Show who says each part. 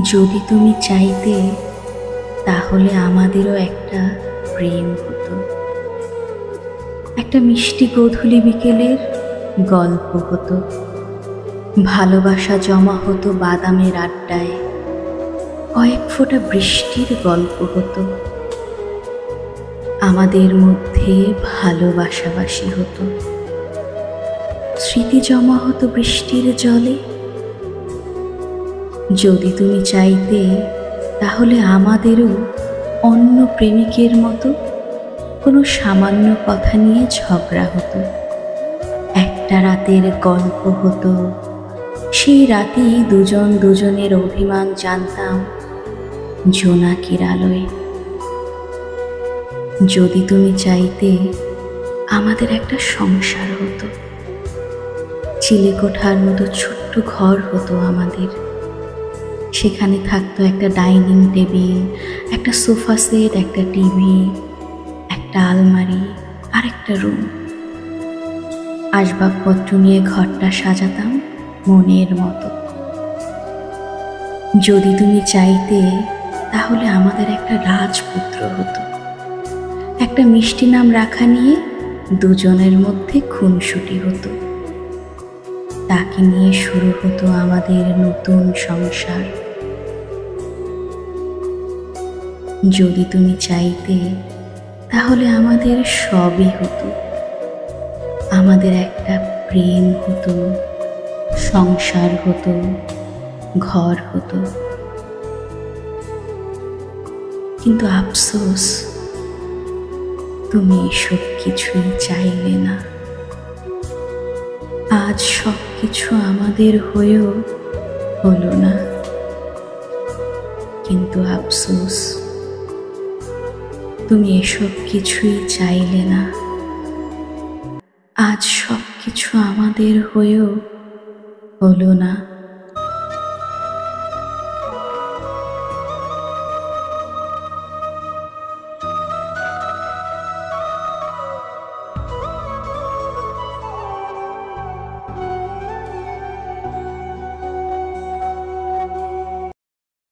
Speaker 1: যদি তুমি চাইতে তাহলে আমাদেরও একটা প্রেম হতো, একটা মিষ্টি গোধূলি বিকেলের গল্প হতো, ভালোবাসা জমা হতো বাদামের আড্ডায়, কয়েক ফোঁটা বৃষ্টির গল্প হতো, আমাদের মধ্যে ভালোবাসাবাসি হতো, স্মৃতি জমা হতো বৃষ্টির জলে। যদি তুমি চাইতে তাহলে আমাদেরও অন্য প্রেমিকের মতো কোনো সামান্য কথা নিয়ে ঝগড়া হতো, একটা রাতের গল্প হতো, সেই রাতেই দুজন দুজনের অভিমান জানতাম জোনাকির আলোয়। যদি তুমি চাইতে আমাদের একটা সংসার হতো, চিলেকোঠার মতো ছোট্ট ঘর হতো আমাদের, সেখানে থাকতো একটা ডাইনিং টেবিল, একটা সোফা সেট, একটা টিভি, একটা আলমারি আর একটা রুম। আসবাবপত্র নিয়ে ঘরটা সাজাতাম মনের মতো। যদি তুমি চাইতে তাহলে আমাদের একটা রাজপুত্র হতো, একটা মিষ্টি নাম রাখা নিয়ে দুজনের মধ্যে খুনসুটি হতো, তাকে নিয়ে শুরু হতো আমাদের নতুন সংসার। যদি তুমি চাইতে তাহলে আমাদের সবই হতো, আমাদের একটা প্রেম হতো, সংসার হতো, ঘর হতো। কিন্তু আফসোস, তুমি এসব কিছুই চাইলে না। আজ সব কিছু আমাদের হয়েও হলো না, কিন্তু আফসোস, তুমি এসব কিছুই চাইলে না। আজ সব কিছু আমাদের হয়েও হলো না।